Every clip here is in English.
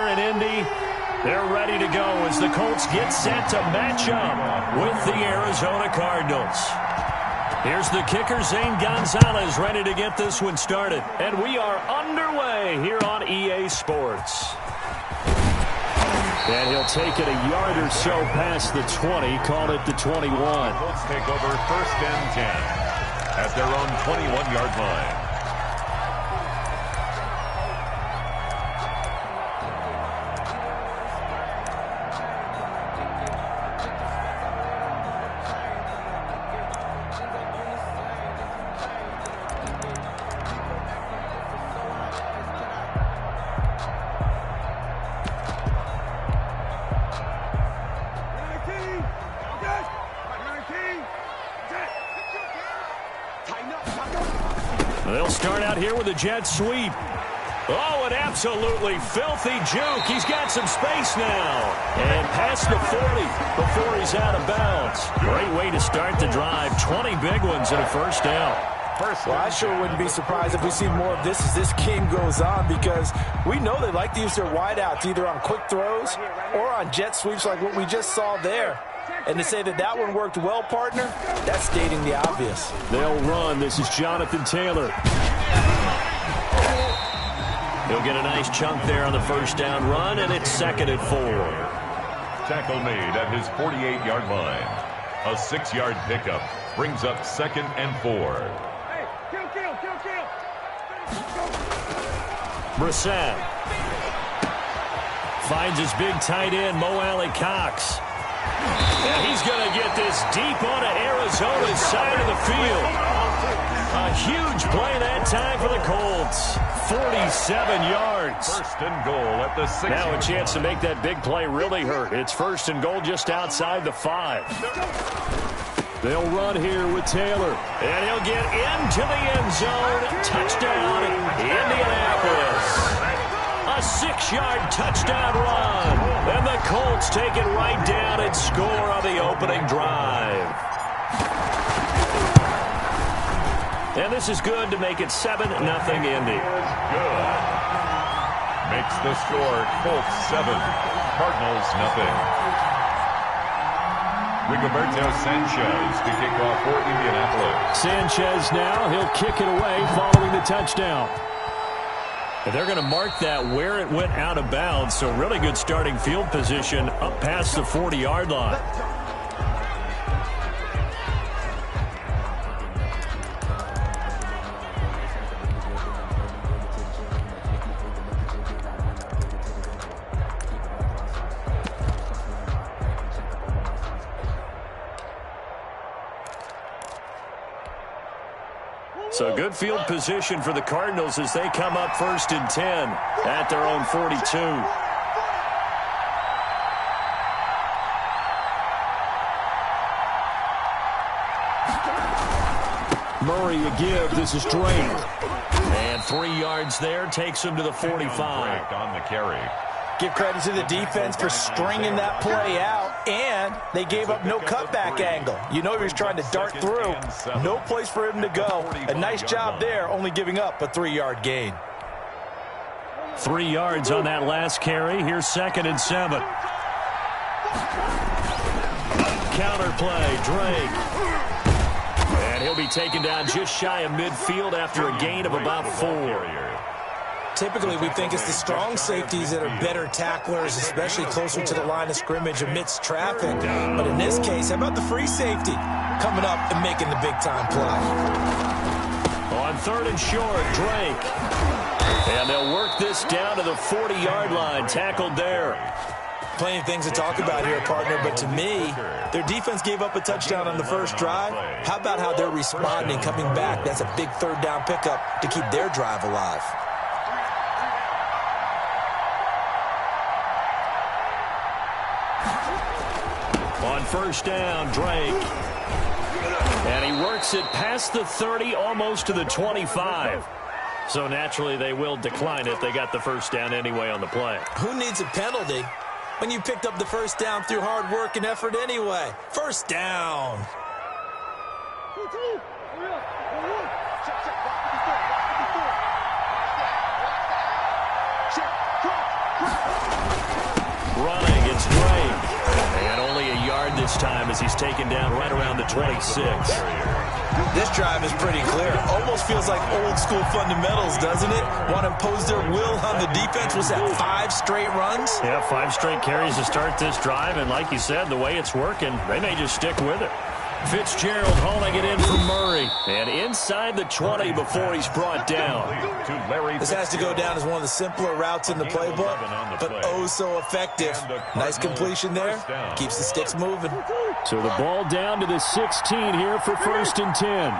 In Indy, they're ready to go as the Colts get set to match up with the Arizona Cardinals. Here's the kicker, Zane Gonzalez, ready to get this one started. And we are underway here on EA Sports. And he'll take it a yard or so past the 20, call it the 21. Colts take over 1st and 10 at their own 21-yard line. They'll start out here with a jet sweep. Oh, an absolutely filthy juke. He's got some space now. And past the 40 before he's out of bounds. Great way to start the drive. 20 big ones and a first down. Well, I sure wouldn't be surprised if we see more of this as this game goes on, because we know they like to use their wideouts either on quick throws or on jet sweeps like what we just saw there. And to say that that one worked well, partner, that's stating the obvious. They'll run. This is Jonathan Taylor. He'll get a nice chunk there on the first down run, and it's 2nd and 4. Tackle made at his 48-yard line. A 6-yard pickup brings up 2nd and 4. Brissett finds his big tight end, Mo Alley-Cox. And he's going to get this deep onto Arizona's side of the field. A huge play that time for the Colts. 47 yards. 1st and goal at the 6. Now a chance to make that big play really hurt. It's 1st and goal just outside the 5. They'll run here with Taylor. And he'll get into the end zone. Touchdown, Indianapolis. A 6-yard touchdown run. And the Colts take it right down and score on the opening drive. And this is good to make it 7-0 Indy. Good. Makes the score Colts 7, Cardinals nothing. Rigoberto Sanchez to kick off for Indianapolis. Sanchez now, he'll kick it away following the touchdown. And they're going to mark that where it went out of bounds, so really good starting field position up past the 40-yard line. So good field position for the Cardinals as they come up 1st and 10 at their own 42. Murray a give. This is Drake. And 3 yards there takes him to the 45. On the carry. Give credit to the defense for stringing that play out, and they gave up no cutback angle. You know he was trying to dart through. No place for him to go. A nice job there, only giving up a 3-yard gain. 3 yards on that last carry. Here's 2nd and 7. Counter play, Drake. And he'll be taken down just shy of midfield after a gain of about 4. Typically, we think it's the strong safeties that are better tacklers, especially closer to the line of scrimmage amidst traffic. But in this case, how about the free safety coming up and making the big-time play? On 3rd and short, Drake. And they'll work this down to the 40-yard line, tackled there. Plenty of things to talk about here, partner, but to me, their defense gave up a touchdown on the first drive. How about how they're responding, coming back? That's a big 3rd down pickup to keep their drive alive. On 1st down, Drake. And he works it past the 30, almost to the 25. So naturally, they will decline it. They got the 1st down anyway on the play. Who needs a penalty when you picked up the 1st down through hard work and effort anyway? 1st down. this time as he's taken down right around the 26. This drive is pretty clear. Almost feels like old school fundamentals, doesn't it? Want to impose their will on the defense. Was that 5 straight runs? Yeah, 5 straight carries to start this drive. And like you said, the way it's working, they may just stick with it. Fitzgerald hauling it in for Murray. And inside the 20 before he's brought down. This has to go down as one of the simpler routes in the playbook, but oh so effective. Nice completion there. Keeps the sticks moving. So the ball down to the 16 here for 1st and 10.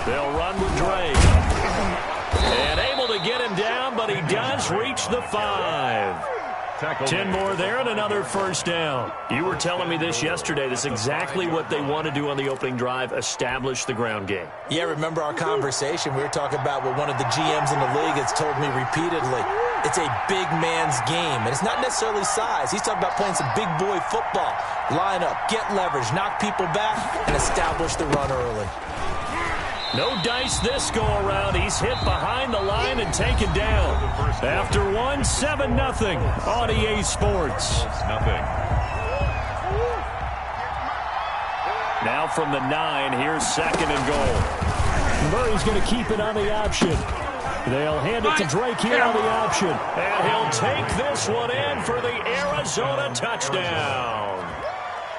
They'll run with Drake. And able to get him down, but he does reach the 5. 10 more there and another 1st down. You were telling me this yesterday. This is exactly what they want to do on the opening drive, establish the ground game. Yeah, remember our conversation? We were talking about what one of the GMs in the league has told me repeatedly. It's a big man's game, and it's not necessarily size. He's talking about playing some big boy football. Line up, get leverage, knock people back, and establish the run early. No dice this go-around. He's hit behind the line and taken down. After 1, 7-0 on EA Sports. Now from the 9, here's 2nd and goal. Murray's going to keep it on the option. They'll hand it to Drake here on the option. And he'll take this one in for the Arizona touchdown.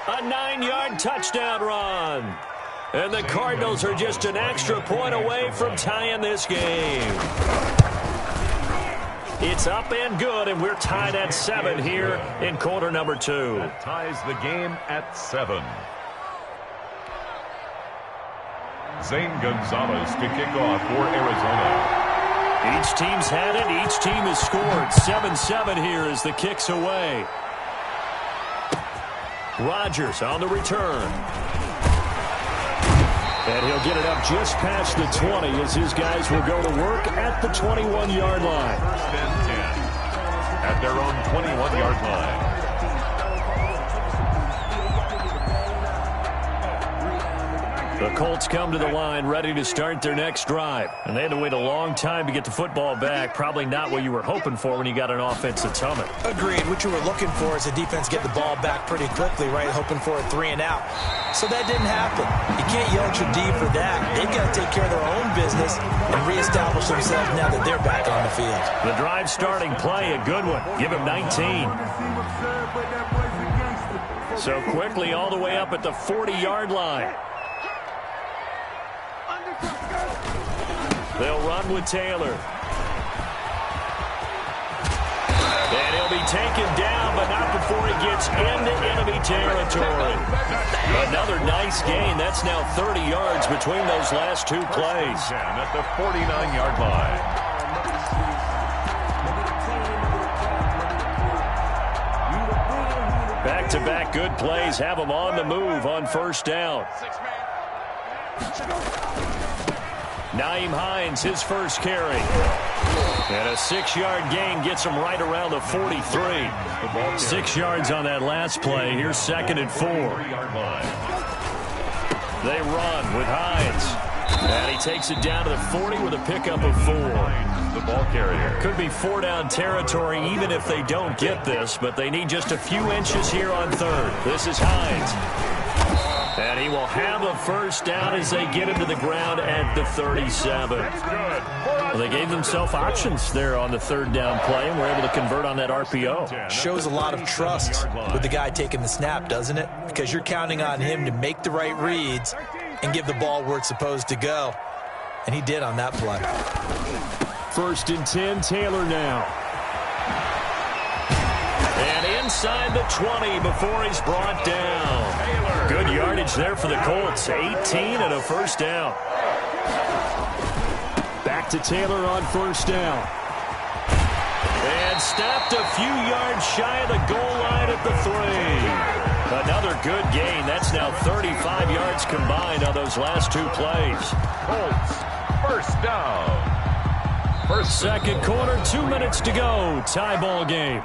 A 9-yard touchdown run. And the Cardinals are just an extra point away from tying this game. It's up and good, and we're tied at 7 here in quarter number 2. That ties the game at 7. Zane Gonzalez to kick off for Arizona. Each team's had it. Each team has scored. 7-7 here as the kick's away. Rodgers on the return. And he'll get it up just past the 20 as his guys will go to work at the 21-yard line. 1st and 10 at their own 21-yard line. The Colts come to the line ready to start their next drive. And they had to wait a long time to get the football back. Probably not what you were hoping for when you got an offense that's humming. Agreed. What you were looking for is a defense get the ball back pretty quickly, right? Hoping for a 3 and out. So that didn't happen. You can't yell at your D for that. They've got to take care of their own business and reestablish themselves now that they're back on the field. The drive starting play, a good one. Give him 19. So quickly all the way up at the 40-yard line. They'll run with Taylor. And he'll be taken down, but not before he gets into enemy territory. Another nice gain. That's now 30 yards between those last 2 plays. At the 49-yard line. Back-to-back good plays have them on the move on 1st down. Nyheim Hines, his first carry. And a 6-yard gain gets him right around the 43. 6 yards on that last play. Here's 2nd and 4. They run with Hines. And he takes it down to the 40 with a pickup of 4. The ball carrier. Could be 4-down territory even if they don't get this, but they need just a few inches here on 3rd. This is Hines. And he will have a 1st down as they get him to the ground at the 37. Well, they gave themselves options there on the 3rd down play and were able to convert on that RPO. Shows a lot of trust with the guy taking the snap, doesn't it? Because you're counting on him to make the right reads and give the ball where it's supposed to go. And he did on that play. 1st and 10, Taylor now. And inside the 20 before he's brought down. Good yardage there for the Colts. 18 and a 1st down. Back to Taylor on 1st down. And stopped a few yards shy of the goal line at the 3. Another good gain. That's now 35 yards combined on those last 2 plays. Colts, 1st down. 2nd quarter, 2 minutes to go. Tie ball game.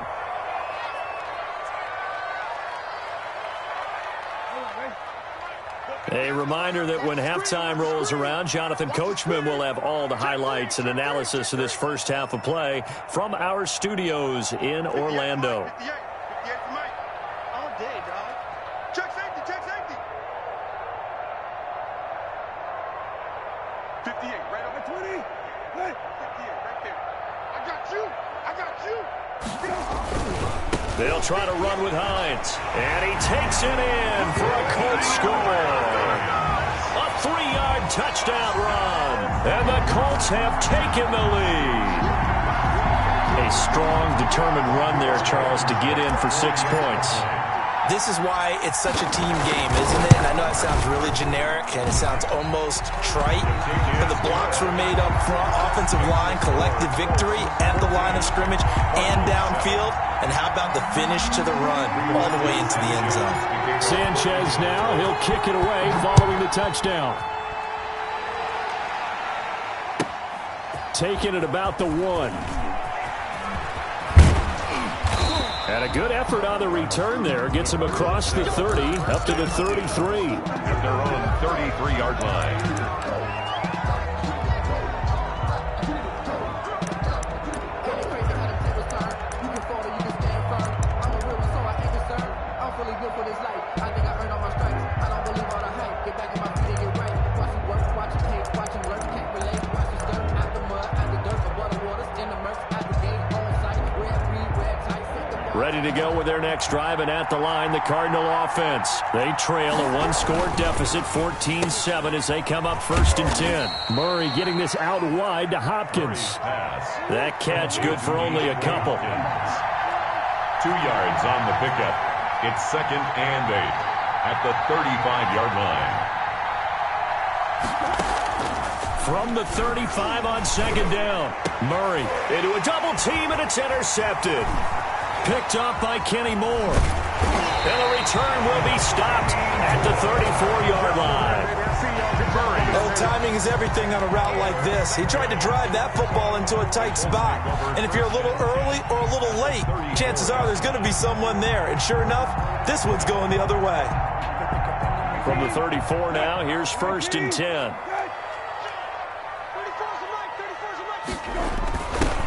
A reminder that when halftime rolls around, Jonathan Coachman will have all the highlights and analysis of this first half of play from our studios in Orlando. 58 for Mike. All day, dog. Check safety, check safety. 58, right over 20. Hey, 58, right there. I got you. I got you. They'll try to run with Hines. And he takes it in for a Colts score. A 3-yard touchdown run. And the Colts have taken the lead. A strong, determined run there, Charles, to get in for 6 points. This is why it's such a team game, isn't it? And I know it sounds really generic and it sounds almost trite, but the blocks were made up front, offensive line, collected victory at the line of scrimmage and downfield. And how about the finish to the run all the way into the end zone? Sanchez now, he'll kick it away following the touchdown. Taking it about the 1. And a good effort on the return there. Gets him across the 30, up to the 33. At their own 33-yard line. Ready to go with their next drive, and at the line, the Cardinal offense. They trail a 1-score deficit, 14-7, as they come up 1st and 10. Murray getting this out wide to Hopkins. That catch good for only a couple. 2 yards on the pickup. It's 2nd and 8 at the 35-yard line. From the 35 on 2nd down. Murray into a double team, and it's intercepted. Picked up by Kenny Moore. And the return will be stopped at the 34-yard line. Oh, timing is everything on a route like this. He tried to drive that football into a tight spot. And if you're a little early or a little late, chances are there's going to be someone there. And sure enough, this one's going the other way. From the 34 now, here's 1st and 10.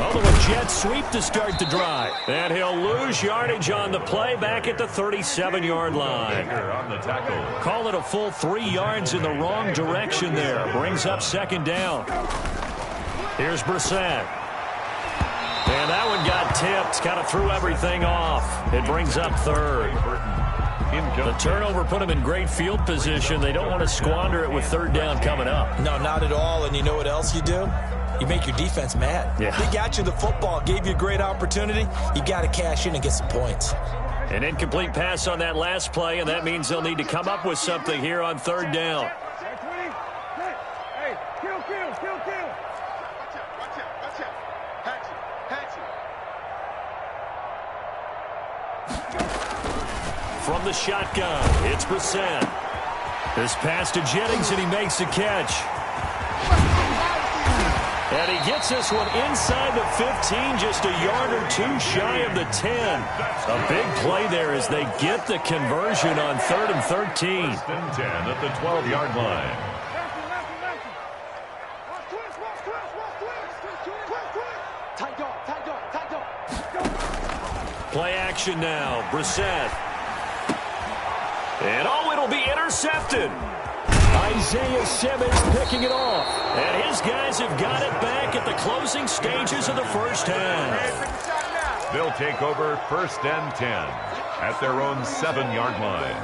Oh, the jet sweep to start the drive. And he'll lose yardage on the play back at the 37-yard line. On the tackle. Call it a full 3 yards in the wrong direction there. Brings up 2nd down. Here's Brissett. And that one got tipped. Kind of threw everything off. It brings up 3rd. The turnover put them in great field position. They don't want to squander it with 3rd down coming up. No, not at all. And you know what else you do? You make your defense mad. Yeah. They got you the football, gave you a great opportunity. You got to cash in and get some points. An incomplete pass on that last play, and that means they'll need to come up with something here on 3rd down. Hey, kill. Watch out. Hatch it. From the shotgun, it's Brissett. This pass to Jennings, and he makes the catch. And he gets this one inside the 15, just a yard or 2 shy of the 10. A big play there as they get the conversion on 3rd and 13. 1st and 10 at the 12-yard line. Play action now, Brissett. And it'll be intercepted. Isaiah Simmons picking it off. And his guys have got it back at the closing stages of the first half. They'll take over 1st and 10 at their own 7-yard line.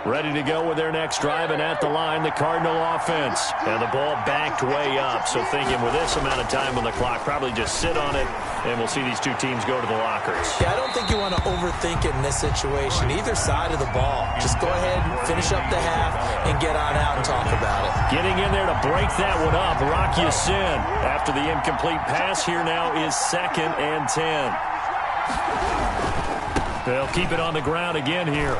Ready to go with their next drive, and at the line, the Cardinal offense. And the ball backed way up, so thinking with this amount of time on the clock, probably just sit on it, and we'll see these two teams go to the lockers. Yeah, I don't think you want to overthink it in this situation, either side of the ball. Just go ahead and finish up the half and get on out and talk about it. Getting in there to break that one up, Rock Ya-Sin. After the incomplete pass, here now is 2nd and 10. They'll keep it on the ground again here.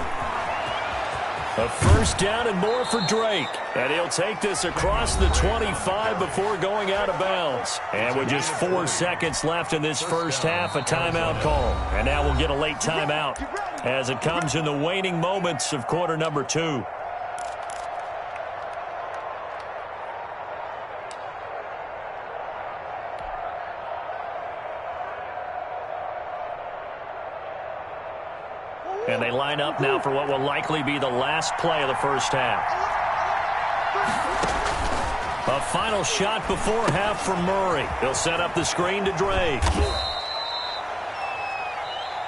A first down and more for Drake. And he'll take this across the 25 before going out of bounds. And with just 4 seconds left in this first half, a timeout call. And now we'll get a late timeout as it comes in the waning moments of quarter number 2. And they line up now for what will likely be the last play of the first half. A final shot before half from Murray. He'll set up the screen to Drake.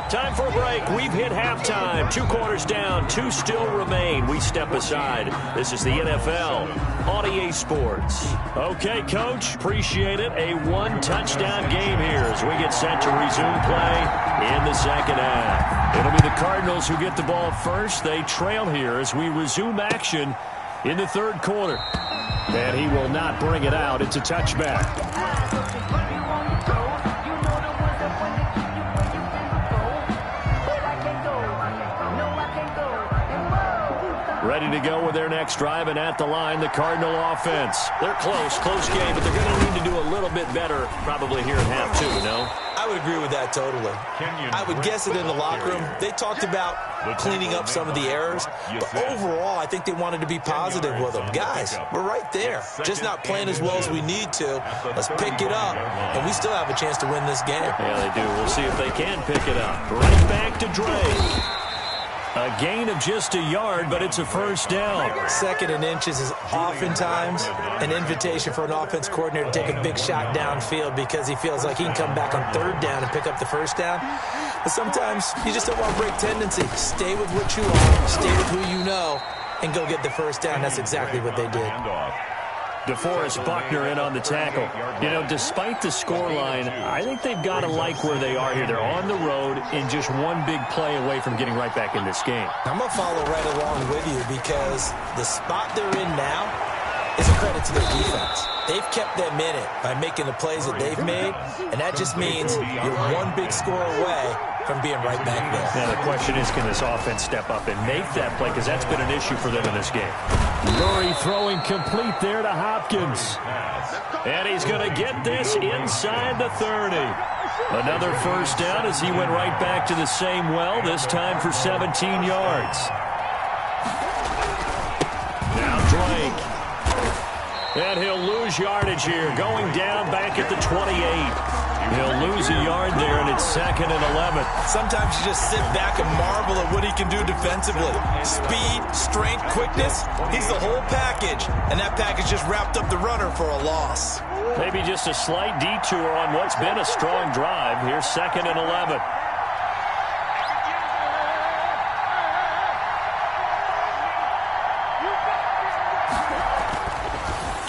Time for a break. We've hit halftime. 2 quarters down. 2 still remain. We step aside. This is the NFL on EA Sports. Okay, Coach. Appreciate it. A 1-touchdown game here as we get set to resume play in the second half. It'll be the Cardinals who get the ball first. They trail here as we resume action in the third quarter. And he will not bring it out. It's a touchback. Ready to go with their next drive, and at the line, the Cardinal offense. They're close game, but they're going to need to do a little bit better probably here in half 2, no? I would agree with that totally. I would guess it in the locker room. They talked about cleaning up some of the errors, but overall, I think they wanted to be positive with them. Guys, we're right there. Just not playing as well as we need to. Let's pick it up, and we still have a chance to win this game. Yeah, they do. We'll see if they can pick it up. Right back to Drake. A gain of just a yard, but it's a first down. 2nd and inches is oftentimes an invitation for an offense coordinator to take a big shot downfield because he feels like he can come back on 3rd down and pick up the first down. But sometimes you just don't want to break tendency. Stay with what you are, stay with who you know, and go get the first down. That's exactly what they did. DeForest Buckner in on the tackle. You know, despite the scoreline, I think they've got to like where they are here. They're on the road and just one big play away from getting right back in this game. I'm going to follow right along with you because the spot they're in now is a credit to their defense. They've kept them in it by making the plays that they've made, and that just means you're one big score away from being right back there. Now the question is, can this offense step up and make that play? Because that's been an issue for them in this game. Murray throwing complete there to Hopkins. And he's going to get this inside the 30. Another first down as he went right back to the same well, this time for 17 yards. Now Drake. And he'll lose yardage here, going down back at the 28. He'll lose a yard there, and it's 2nd and 11. Sometimes you just sit back and marvel at what he can do defensively. Speed, strength, quickness, he's the whole package. And that package just wrapped up the runner for a loss. Maybe just a slight detour on what's been a strong drive. Here's 2nd and 11.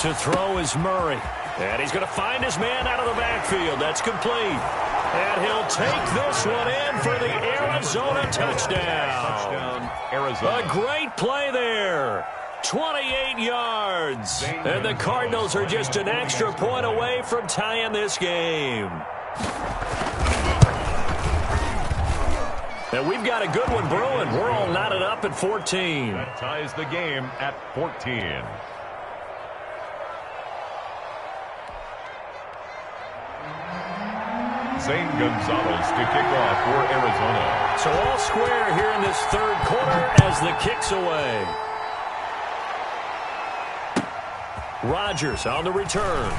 To throw is Murray. And he's going to find his man out of the backfield. That's complete. And he'll take this one in for the Arizona touchdown. Arizona. A great play there. 28 yards. And the Cardinals are just an extra point away from tying this game. And we've got a good one brewing. We're all knotted up at 14. That ties the game at 14. Zane Gonzalez to kick off for Arizona. So all square here in this third quarter as the kick's away. Rodgers on the return.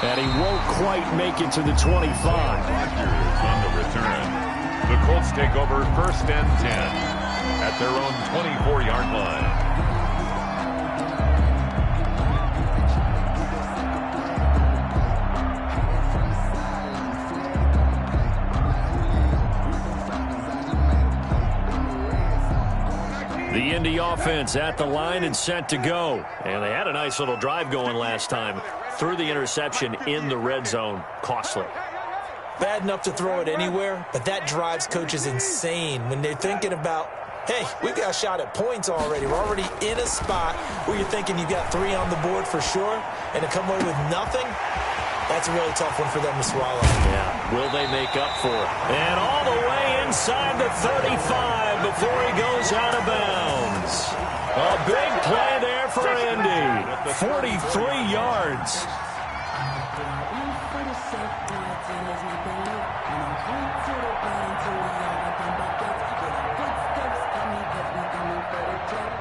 And he won't quite make it to the 25. Rodgers on the return. The Colts take over 1st and 10 at their own 24-yard line. The Indy offense at the line and set to go. And they had a nice little drive going last time. Threw the interception in the red zone. Costly. Bad enough to throw it anywhere, but that drives coaches insane when they're thinking about, hey, we've got a shot at points already. We're already in a spot where you're thinking you've got 3 on the board for sure, and to come away with nothing, That's a really tough one for them to swallow. Yeah, will they make up for it? And all the way inside the 35 before he goes out of bounds. A big play there for Indy. 43 yards.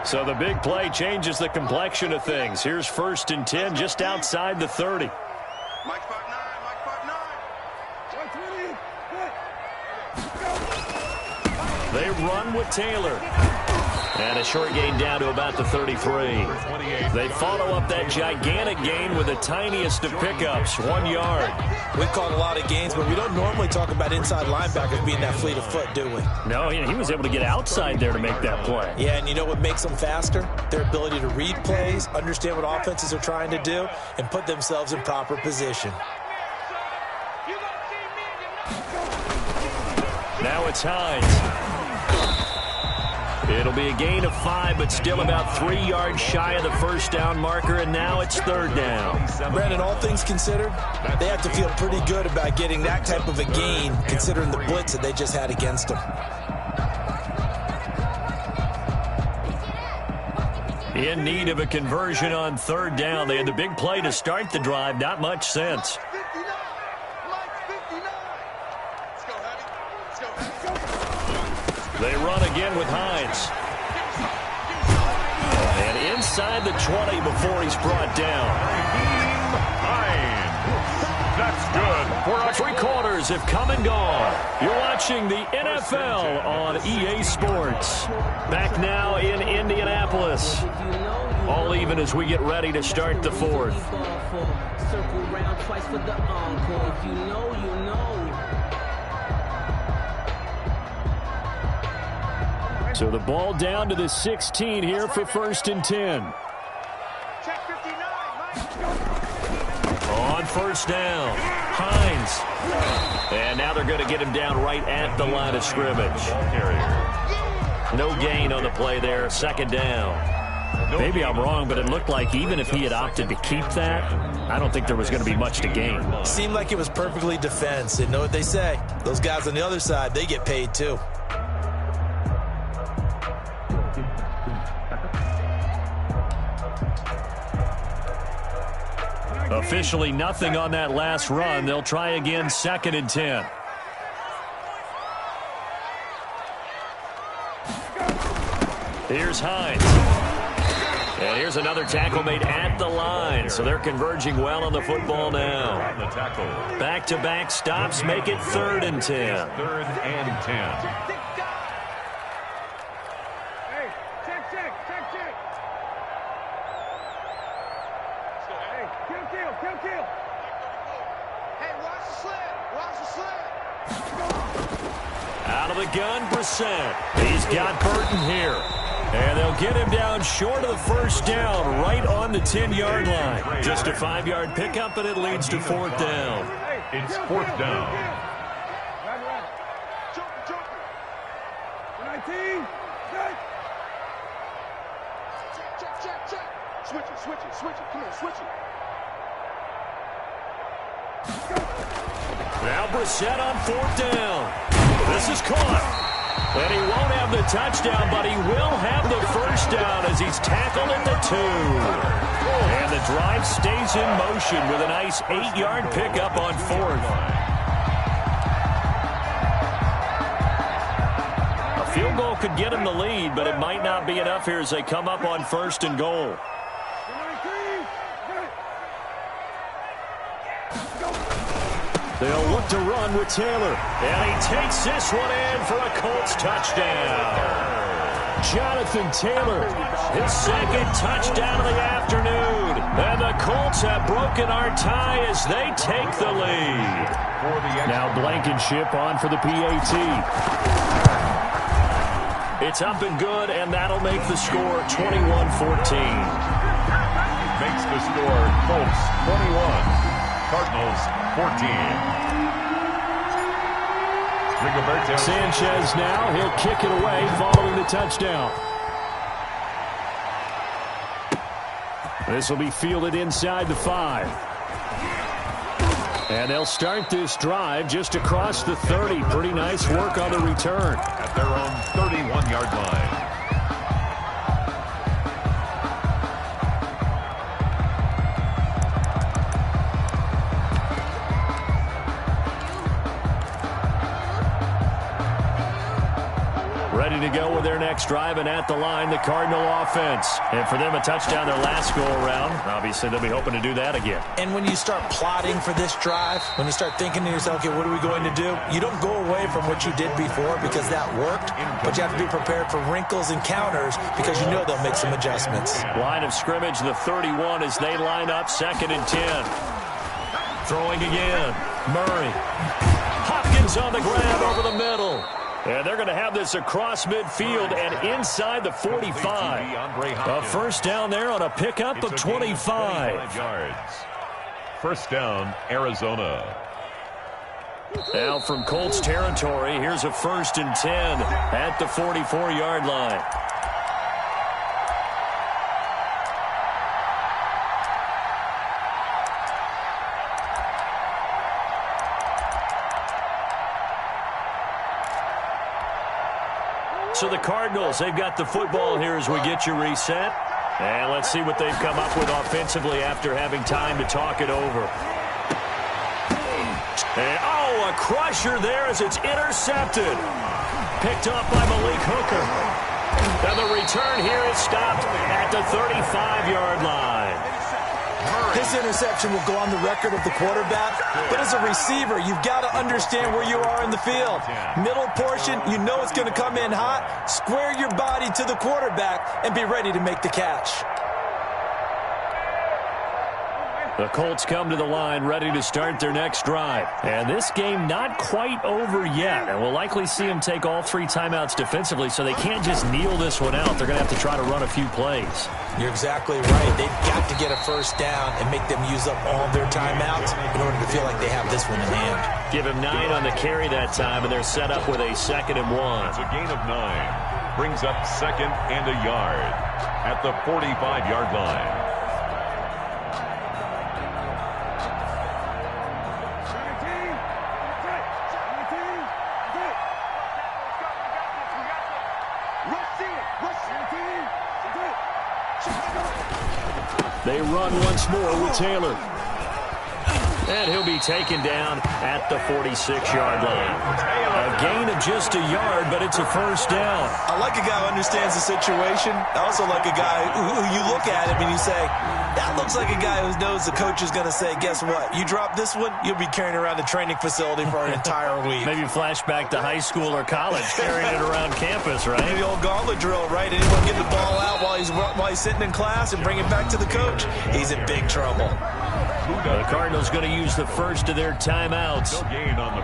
So the big play changes the complexion of things. Here's 1st and 10 just outside the 30. Mike 5-9, Mike 5-9. They run with Taylor. And a short gain down to about the 33. They follow up that gigantic gain with the tiniest of pickups, 1 yard. We've called a lot of gains, but we don't normally talk about inside linebackers being that fleet of foot, do we? No, he was able to get outside there to make that play. Yeah, and you know what makes them faster? Their ability to read plays, understand what offenses are trying to do, and put themselves in proper position. Now it's Hines. It'll be a gain of 5, but still about 3 yards shy of the first down marker, and now it's 3rd down. Brandon, all things considered, they have to feel pretty good about getting that type of a gain, considering the blitz that they just had against them. In need of a conversion on 3rd down. They had the big play to start the drive. Not much sense. 59, Mike 59. Let's go, Hattie. Let's go, Hattie. They run again with Hines. And inside the 20 before he's brought down. Hines. That's good. For our 3 quarters have come and gone. You're watching the NFL on EA Sports. Back now in Indianapolis. All even as we get ready to start the 4th. Circle round twice for the encore. If you know, you know. So the ball down to the 16 here for 1st and 10. Check 59, Mike. On 1st down, Hines. And now they're going to get him down right at the line of scrimmage. No gain on the play there, 2nd down. Maybe I'm wrong, but it looked like even if he had opted to keep that, I don't think there was going to be much to gain. Seemed like it was perfectly defense. And know what they say? Those guys on the other side, they get paid too. Officially nothing on that last run. They'll try again, 2nd and 10. Here's Hines. And here's another tackle made at the line. So they're converging well on the football now. Back-to-back stops make it 3rd and 10. 3rd and 10. Hey, check. Hey, kill. Hey, watch the sled. Out of the gun, Brissett. He's got Burton here. And they'll get him down short of the 1st down, right on the 10-yard line. Just a 5-yard pickup, and it leads to 4th down. It's 4th down. Joker. 19, check. Switch it. Come on, switch it. Now Brissett on 4th down. This is caught. And he won't have the touchdown, but he will have the 1st down as he's tackled at the 2. And the drive stays in motion with a nice 8-yard pickup on 4th. A field goal could get him the lead, but it might not be enough here as they come up on 1st and goal. They'll look to run with Taylor. And he takes this one in for a Colts touchdown. Jonathan Taylor, his 2nd touchdown of the afternoon. And the Colts have broken our tie as they take the lead. Now Blankenship on for the PAT. It's up and good, and that'll make the score 21-14. Makes the score Colts 21. Cardinals 14. Sanchez now, he'll kick it away following the touchdown. This will be fielded inside the 5. And they'll start this drive just across the 30. Pretty nice work on the return. At their own 31-yard line. Ready to go with their next drive, and at the line, the Cardinal offense. And for them, a touchdown their last go-around. Obviously, they'll be hoping to do that again. And when you start plotting for this drive, when you start thinking to yourself, okay, what are we going to do? You don't go away from what you did before because that worked, but you have to be prepared for wrinkles and counters because you know they'll make some adjustments. Line of scrimmage, the 31 as they line up, 2nd and 10. Throwing again. Murray. Hopkins on the grab over the middle. And they're going to have this across midfield and inside the 45. A first down there on a pickup of 25 yards. First down, Arizona. Now from Colts territory, here's a 1st and 10 at the 44-yard line. So the Cardinals, they've got the football here as we get you reset. And let's see what they've come up with offensively after having time to talk it over. And, oh, a crusher there as it's intercepted. Picked up by Malik Hooker. And the return here is stopped at the 35-yard line. This interception will go on the record of the quarterback, but as a receiver, you've got to understand where you are in the field. Middle portion, you know it's going to come in hot. Square your body to the quarterback and be ready to make the catch. The Colts come to the line ready to start their next drive. And this game not quite over yet. And we'll likely see them take all 3 timeouts defensively, so they can't just kneel this one out. They're going to have to try to run a few plays. You're exactly right. They've got to get a first down and make them use up all their timeouts in order to feel like they have this one in hand. Give him 9 on the carry that time, and they're set up with a 2nd and 1. It's a gain of 9. Brings up 2nd and a yard at the 45-yard line. They run once more with Taylor. And he'll be taken down at the 46-yard line. A gain of just a yard, but it's a first down. I like a guy who understands the situation. I also like a guy who you look at him and you say, that looks like a guy who knows the coach is going to say, guess what? You drop this one, you'll be carrying around the training facility for an entire week. Maybe flashback to high school or college, carrying it around campus, right? Maybe the old gauntlet drill, right? Anyone get the ball out while he's sitting in class and bring it back to the coach, he's in big trouble. The Cardinals going to use the first of their timeouts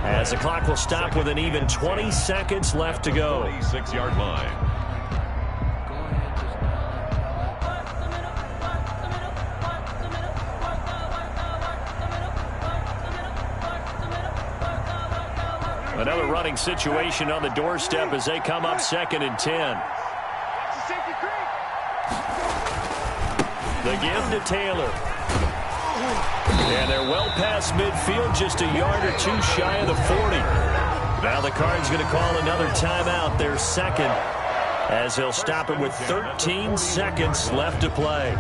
as the clock will stop with an even 20 seconds left to go. 36-yard line. Another running situation on the doorstep as they come up 2nd and 10. The give to Taylor. And they're well past midfield, just a yard or 2 shy of the 40. Now the Cards going to call another timeout, their 2nd, as they'll stop it with 13 seconds left to play.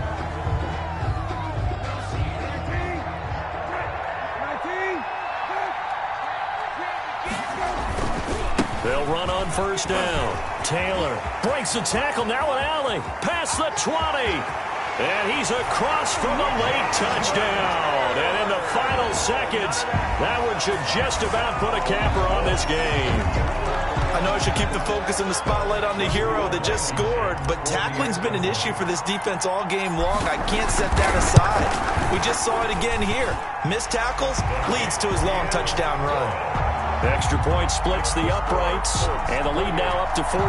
They'll run on first down. Taylor breaks the tackle, now an alley, past the 20. And he's across from the late touchdown. And in the final seconds, that one should just about put a capper on this game. I know I should keep the focus and the spotlight on the hero that just scored, but tackling's been an issue for this defense all game long. I can't set that aside. We just saw it again here. Missed tackles leads to his long touchdown run. Extra point splits the uprights, and the lead now up to 14.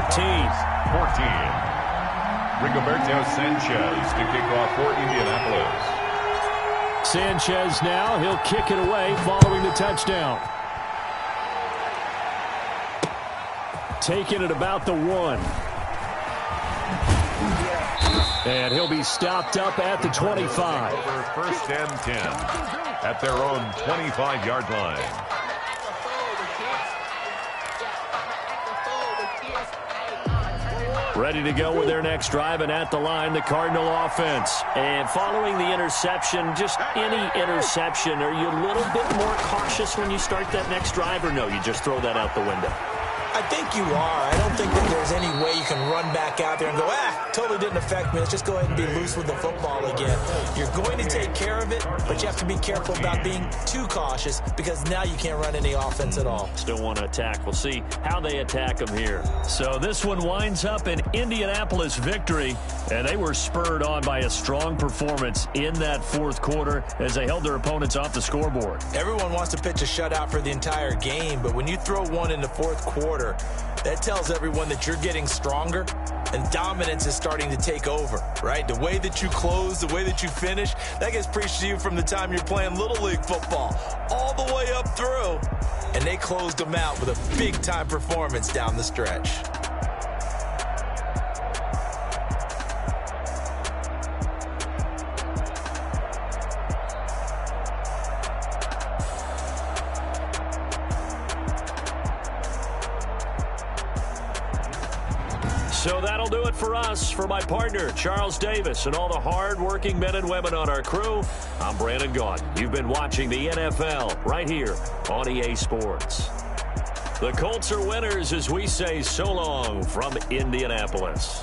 Rigoberto Sanchez to kick off for Indianapolis. Sanchez now, he'll kick it away following the touchdown. Taking it about the 1. And he'll be stopped up at the 25. Over first and 10 at their own 25-yard line. Ready to go with their next drive, and at the line, the Cardinal offense. And following the interception, just any interception, are you a little bit more cautious when you start that next drive, or no, you just throw that out the window? I think you are. I don't think that there's any way you can run back out there and go, totally didn't affect me. Let's just go ahead and be loose with the football again. You're going to take care of it, but you have to be careful about being too cautious because now you can't run any offense at all. Still want to attack. We'll see how they attack them here. So this one winds up an Indianapolis victory, and they were spurred on by a strong performance in that fourth quarter as they held their opponents off the scoreboard. Everyone wants to pitch a shutout for the entire game, but when you throw one in the fourth quarter, that tells everyone that you're getting stronger and dominance is starting to take over, right? The way that you close, the way that you finish, that gets preached to you from the time you're playing Little League football all the way up through. And they closed them out with a big-time performance down the stretch. So that'll do it for us. For my partner, Charles Davis, and all the hard-working men and women on our crew, I'm Brandon Gaughan. You've been watching the NFL right here on EA Sports. The Colts are winners as we say so long from Indianapolis.